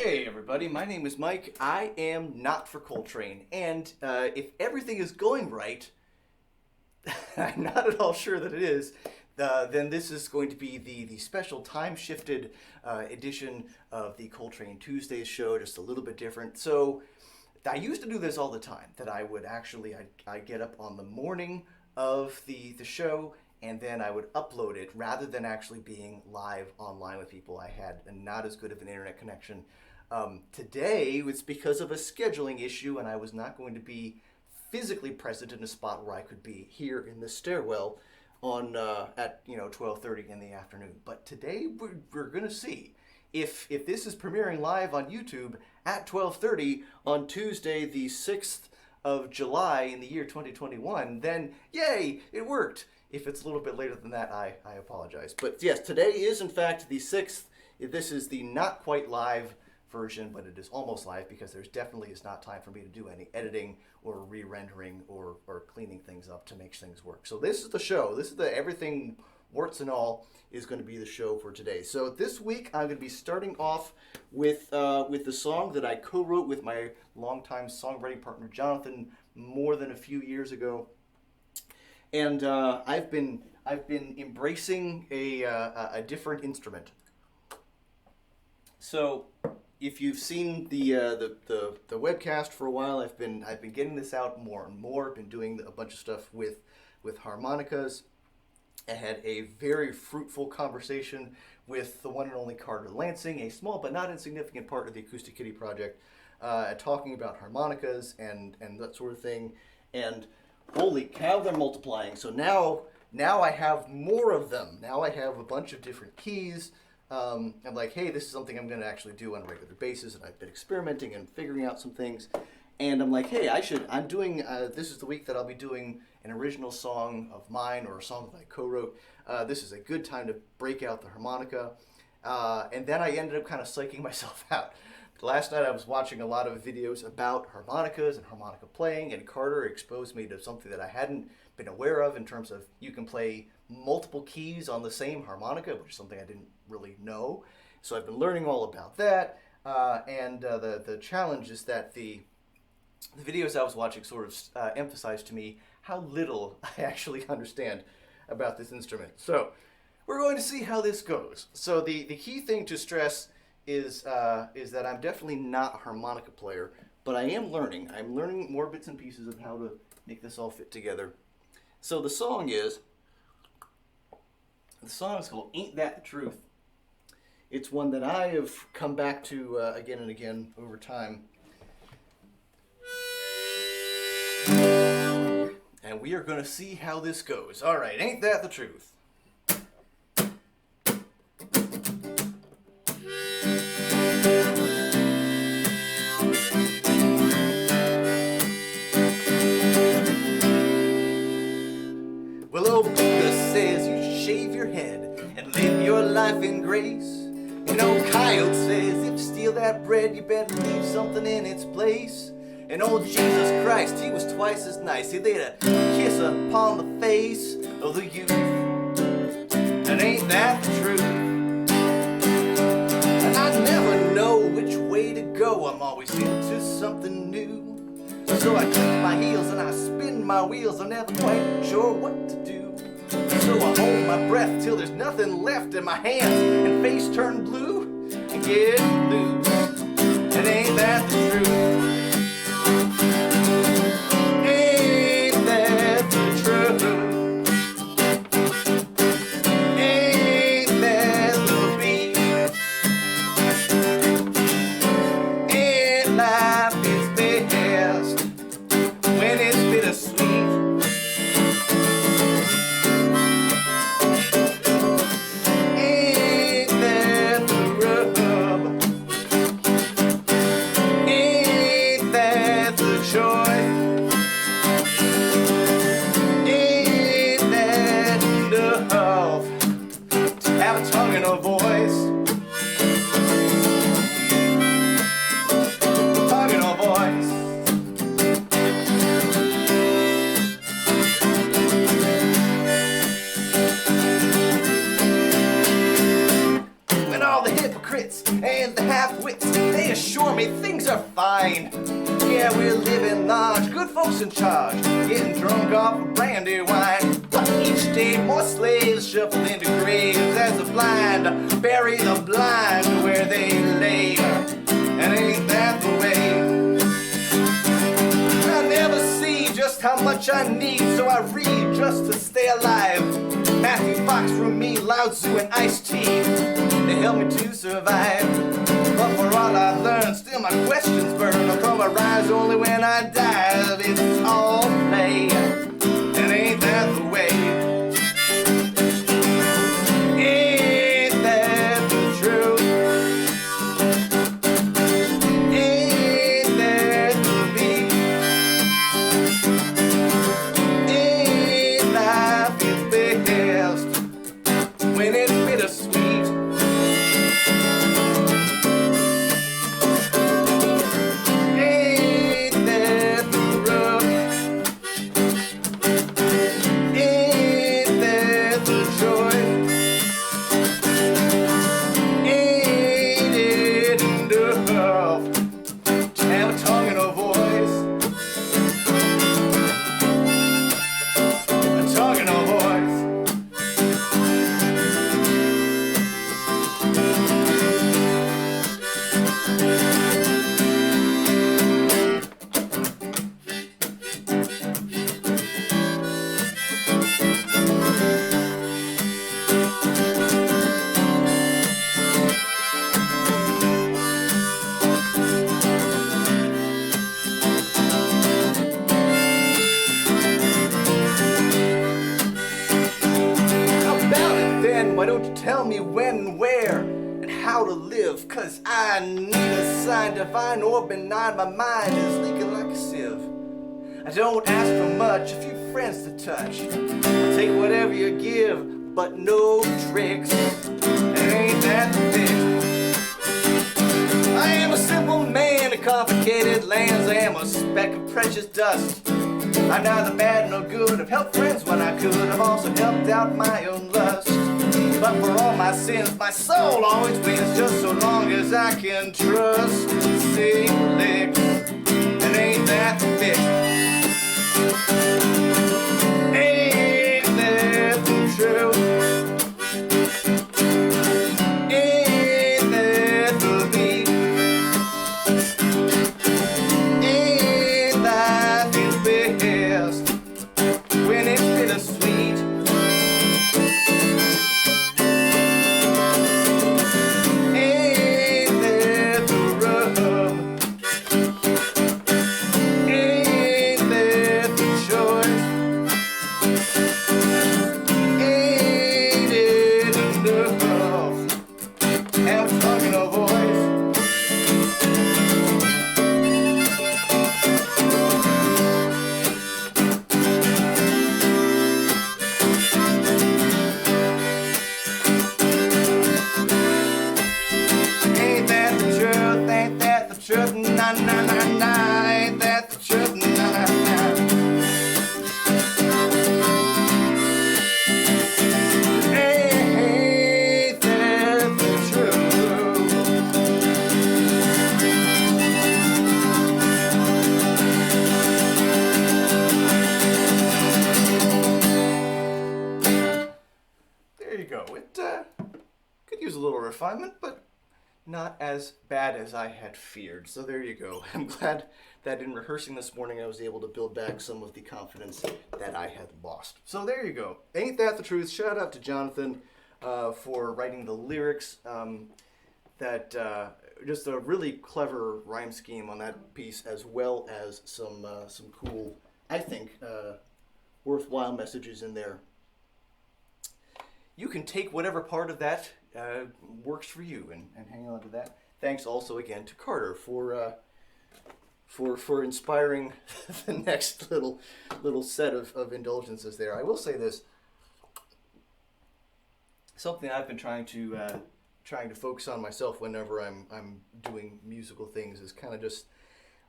Hey everybody, my name is Mike. I am Not For Coltrane, and if everything is going right, I'm not at all sure that it is, then this is going to be the special time-shifted edition of the Coltrane Tuesdays show, just a little bit different. So I used to do this all the time, that I would actually, I'd get up on the morning of the show, and then I would upload it rather than actually being live online with people. I had not as good of an internet connection. Today, it's because of a scheduling issue, and I was not going to be physically present in a spot where I could be here in the stairwell on at 12:30 in the afternoon. But today, we're going to see if this is premiering live on YouTube at 12:30 on Tuesday, the 6th of July in the year 2021. Then, yay, it worked. If it's a little bit later than that, I apologize. But yes, today is in fact the 6th. This is the not quite live version, but it is almost live because there's definitely is not time for me to do any editing or re-rendering or cleaning things up to make things work. So this is the show. This is the everything warts and all is going to be the show for today. So this week I'm going to be starting off with the song that I co-wrote with my longtime songwriting partner Jonathan more than a few years ago. And I've been embracing a different instrument. So if you've seen the webcast for a while, I've been getting this out more and more. I've been doing a bunch of stuff with harmonicas. I had a very fruitful conversation with the one and only Carter Lansing, a small but not insignificant part of the Acoustic Kitty project, talking about harmonicas and that sort of thing. And holy cow, they're multiplying. So now I have more of them. Now I have a bunch of different keys. I'm like, hey, this is something I'm going to actually do on a regular basis, and I've been experimenting and figuring out some things. And I'm like, hey, I'm doing, this is the week that I'll be doing an original song of mine or a song that I co-wrote. This is a good time to break out the harmonica. And then I ended up kind of psyching myself out. Last night I was watching a lot of videos about harmonicas and harmonica playing, and Carter exposed me to something that I hadn't been aware of in terms of you can play multiple keys on the same harmonica, which is something I didn't really know. So I've been learning all about that, and the challenge is that the videos I was watching sort of emphasized to me how little I actually understand about this instrument. So we're going to see how this goes. So the key thing to stress is that I'm definitely not a harmonica player, but I am learning. I'm learning more bits and pieces of how to make this all fit together. So the song is called Ain't That the Truth. It's one that I have come back to again and again over time. And we are going to see how this goes. All right, Ain't That the Truth. Well, old Buddha says you should shave your head and live your life in grace. And old Coyote says if you steal that bread, you better leave something in its place. And old Jesus Christ, he was twice as nice. He laid a kiss upon the face of the youth. And ain't that the truth? And I never know which way to go. I'm always into something new. So I click my heels and I spin my wheels. I'm never quite sure what to do. So I hold my breath till there's nothing left in my hands and face turn blue and get loose. And ain't that the truth? Ain't that the truth? Ain't that the beat? Ain't life its best when it's bittersweet? Ain't that the rub? Ain't that the joy? Ain't that enough to have a tongue and a voice? Tongue and a voice. When all the hypocrites and the half-wits, they assure me things are fine. Yeah, we're living large, good folks in charge, getting drunk off of brandy wine. But each day more slaves shuffle into graves as the blind bury the blind where they lay. And ain't that the way? I never see just how much I need, so I read just to stay alive. Matthew Fox, Rumi, Lao Tzu, and Ice-T, they help me to survive. But for all I've learned, still my questions burn. I'll come arise only when I dive. It's all play, and ain't that the way? Ain't that the truth? Ain't that the beat? Ain't life its best when it's bittersweet? Why don't you tell me when and where and how to live? Cause I need a sign divine or benign. My mind is leaking like a sieve. I don't ask for much, a few friends to touch. I'll take whatever you give, but no tricks. Ain't that the thing? I am a simple man in complicated lands. I am a speck of precious dust. I'm neither bad nor good. I've helped friends when I could. I've also helped out my own lust. But for all my sins, my soul always wins. Just so long as I can trust. Sing licks, and ain't that the fix? Ain't that the truth? Ain't that the beat? Ain't life its best when it's bittersweet? Na na na na, ain't that the truth? Na na na. Ain't that the truth? There you go. It could use a little refinement, but not as bad as I had feared. So there you go. I'm glad that in rehearsing this morning I was able to build back some of the confidence that I had lost. So there you go. Ain't that the truth? Shout out to Jonathan for writing the lyrics. Just a really clever rhyme scheme on that piece, as well as some cool, I think, worthwhile messages in there. You can take whatever part of that works for you and hang on to that. Thanks also again to Carter for inspiring the next little set of indulgences there. I will say this: something I've been trying to focus on myself whenever I'm doing musical things is kind of just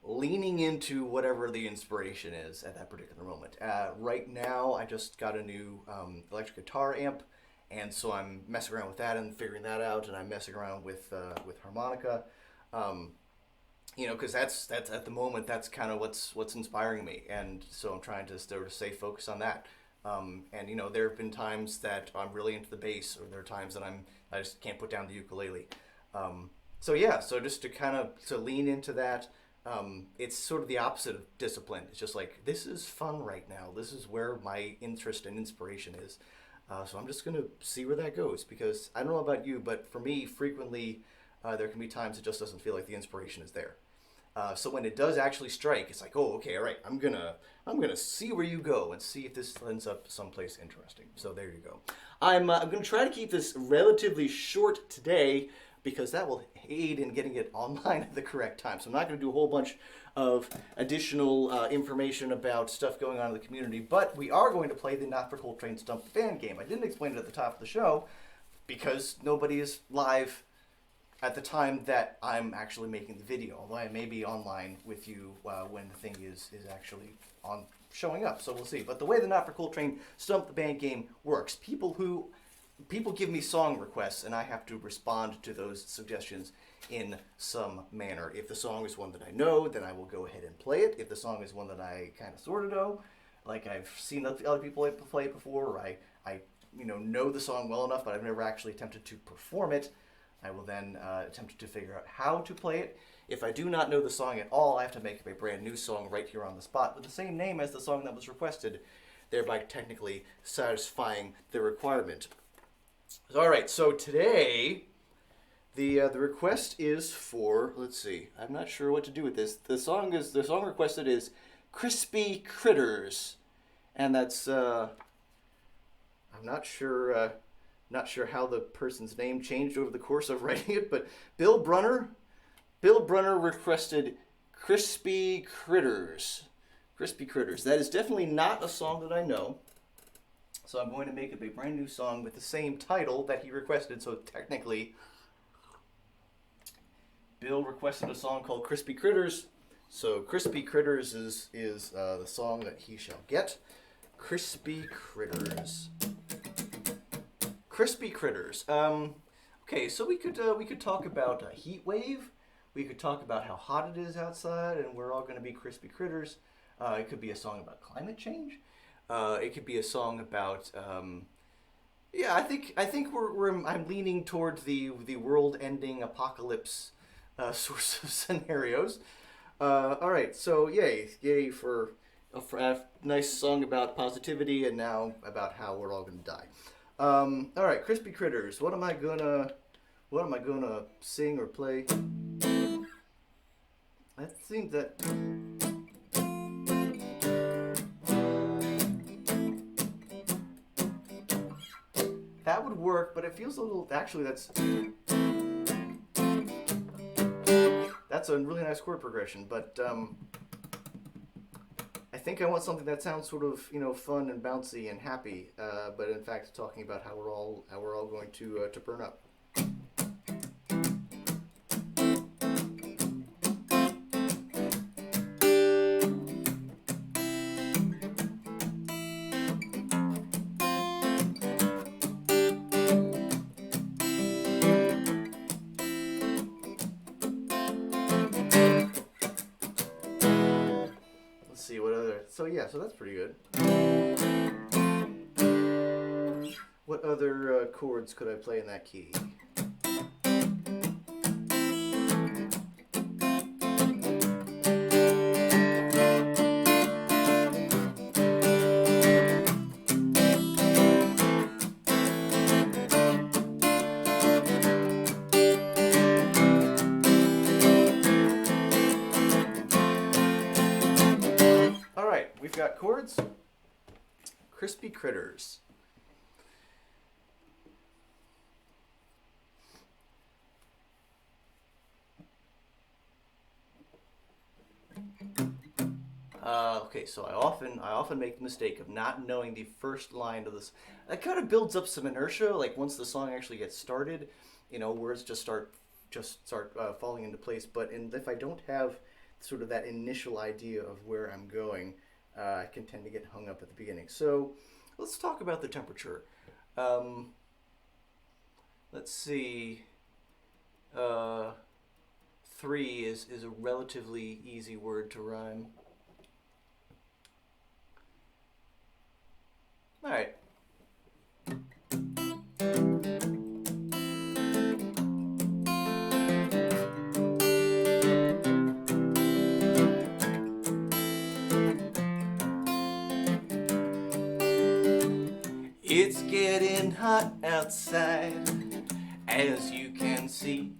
leaning into whatever the inspiration is at that particular moment. Right now, I just got a new electric guitar amp. And so I'm messing around with that and figuring that out, and I'm messing around with harmonica. because that's at the moment that's kind of what's inspiring me, and so I'm trying to sort of stay focused on that. And there have been times that I'm really into the bass, or there are times that I just can't put down the ukulele. So yeah, so just to kind of to lean into that, it's sort of the opposite of discipline. It's just like this is fun right now. This is where my interest and inspiration is. So I'm just gonna see where that goes, because I don't know about you, but for me, frequently there can be times it just doesn't feel like the inspiration is there. So when it does actually strike, it's like, oh, okay, all right, I'm gonna see where you go and see if this ends up someplace interesting. So there you go. I'm gonna try to keep this relatively short today, because that will aid in getting it online at the correct time. So I'm not gonna do a whole bunch of additional information about stuff going on in the community, but we are going to play the Not For Coltrane Stump-the-Band game. I didn't explain it at the top of the show because nobody is live at the time that I'm actually making the video, although I may be online with you when the thing is actually on showing up. So we'll see. But the way the Not For Coltrane Stump-the-Band game works, people give me song requests, and I have to respond to those suggestions in some manner. If the song is one that I know, then I will go ahead and play it. If the song is one that I kind of sort of know, like I've seen other people play it before, or I know the song well enough, but I've never actually attempted to perform it, I will then attempt to figure out how to play it. If I do not know the song at all, I have to make up a brand new song right here on the spot with the same name as the song that was requested, thereby technically satisfying the requirement. All right, so today the request is for, let's see, I'm not sure what to do with this. The song requested is "Crispy Critters," and that's I'm not sure how the person's name changed over the course of writing it, but Bill Brunner requested "Crispy Critters." Crispy Critters. That is definitely not a song that I know. So I'm going to make up a brand new song with the same title that he requested. So technically, Bill requested a song called Crispy Critters. So Crispy Critters is the song that he shall get. Crispy Critters. Crispy Critters. Okay, so we could talk about a heat wave. We could talk about how hot it is outside, and we're all going to be crispy critters. It could be a song about climate change. It could be a song about. Yeah, I think I'm leaning towards the world-ending apocalypse sorts of scenarios. All right, so yay for a nice song about positivity, and now about how we're all gonna die. All right, crispy critters. What am I gonna sing or play? I think that. That would work, but it feels a little. Actually, that's a really nice chord progression. But I think I want something that sounds sort of fun and bouncy and happy. But in fact, talking about how we're all going to burn up. See what other. So yeah, so that's pretty good. What other chords could I play in that key? All right, we've got chords. Crispy Critters. Okay, so I often make the mistake of not knowing the first line of this. That kind of builds up some inertia. Like once the song actually gets started, words just start falling into place. But if I don't have sort of that initial idea of where I'm going, I can tend to get hung up at the beginning. So let's talk about the temperature. Let's see. s.3 is a relatively easy word to rhyme. All right. It's getting hot outside, as you can see.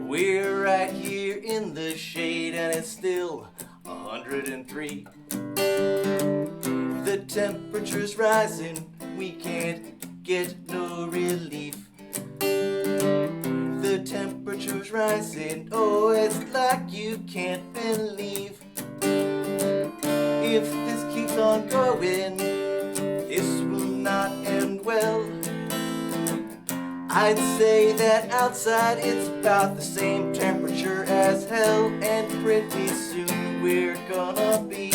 We're right here in the shade and it's still 103. The temperature's rising, we can't get no relief. The temperature's rising, oh, it's like you can't believe. If this keeps on going, this will not end well. I'd say that outside it's about the same temperature as hell, and pretty soon we're gonna be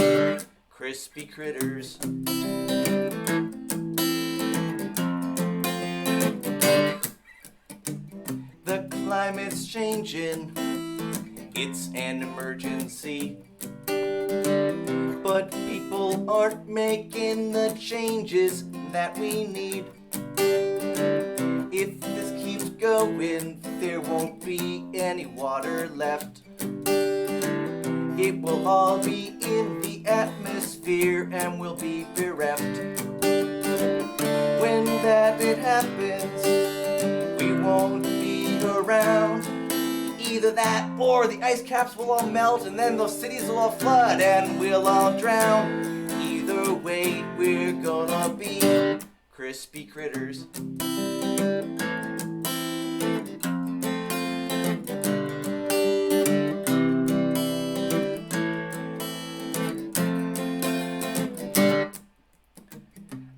crispy critters. The climate's changing, it's an emergency. But people aren't making the changes that we need. If this keeps going, there won't be any water left. It will all be in the atmosphere and we'll be bereft. When that it happens, we won't be around. Either that or the ice caps will all melt and then those cities will all flood and we'll all drown. Either way, we're gonna be crispy critters.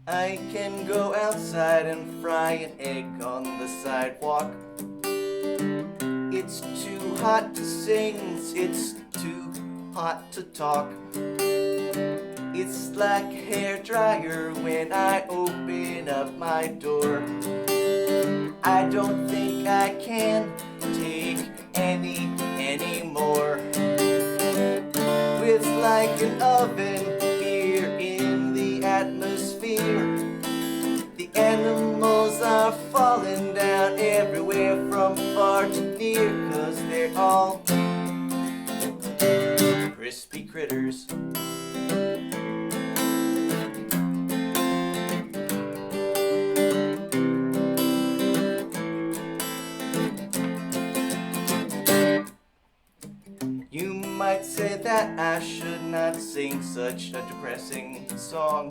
I can go outside and fry an egg on the sidewalk. It's too hot to sing, it's too hot to talk. It's like a hairdryer when I open up my door. I don't think I can take any more. It's like an oven here in the atmosphere. The animals are falling down everywhere from far to near, 'cause they're all crispy critters. You might say that I should not sing such a depressing song,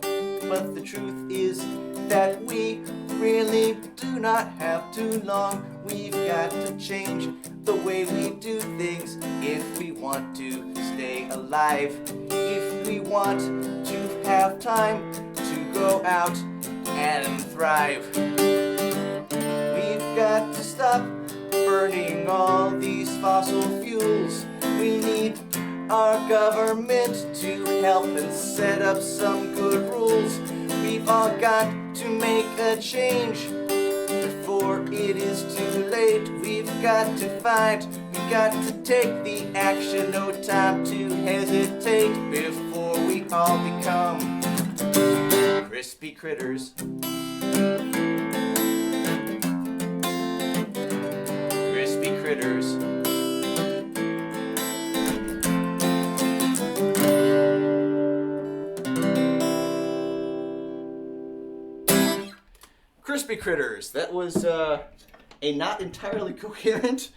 but the truth is that we really do not have too long. We've got to change the way we do things if we want to stay alive, if we want to have time to go out and thrive. We've got to stop burning all these fossil fuels. We need our government to help and set up some good rules. We've all got to make a change before it is too late. We've got to fight, we've got to take the action. No time to hesitate before we all become crispy critters. Crispy critters. Crispy Critters. That was a not entirely coherent,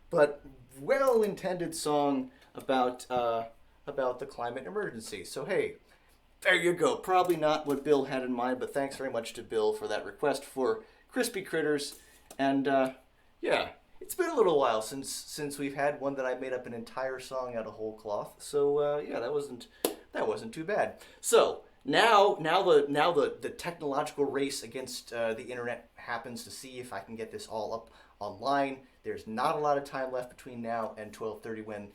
but well-intended song about the climate emergency. So hey, there you go. Probably not what Bill had in mind, but thanks very much to Bill for that request for Crispy Critters. And yeah, it's been a little while since we've had one that I made up an entire song out of whole cloth. So yeah, that wasn't too bad. So. Now the technological race against the internet happens to see if I can get this all up online. There's not a lot of time left between now and 12:30 when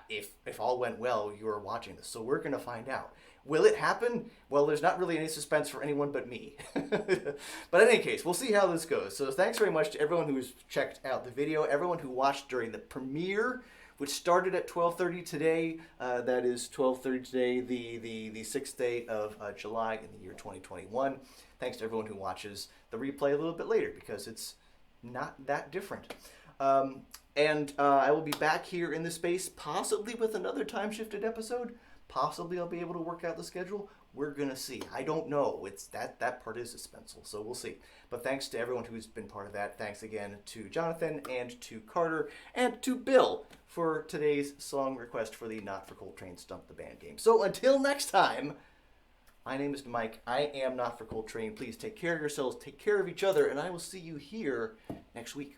if all went well, you are watching this. So we're going to find out. Will it happen? Well, there's not really any suspense for anyone but me. But in any case, we'll see how this goes. So thanks very much to everyone who's checked out the video, everyone who watched during the premiere, which started at 12:30 today. That is 12:30 today, the 6th day of July in the year 2021. Thanks to everyone who watches the replay a little bit later, because it's not that different. And I will be back here in this space, possibly with another time-shifted episode. Possibly I'll be able to work out the schedule. We're going to see. I don't know. It's that part is suspenseful, so we'll see. But thanks to everyone who's been part of that. Thanks again to Jonathan and to Carter and to Bill for today's song request for the Not For Coltrane Stump-the-Band game. So until next time, my name is Mike. I am Not For Coltrane. Please take care of yourselves, take care of each other, and I will see you here next week.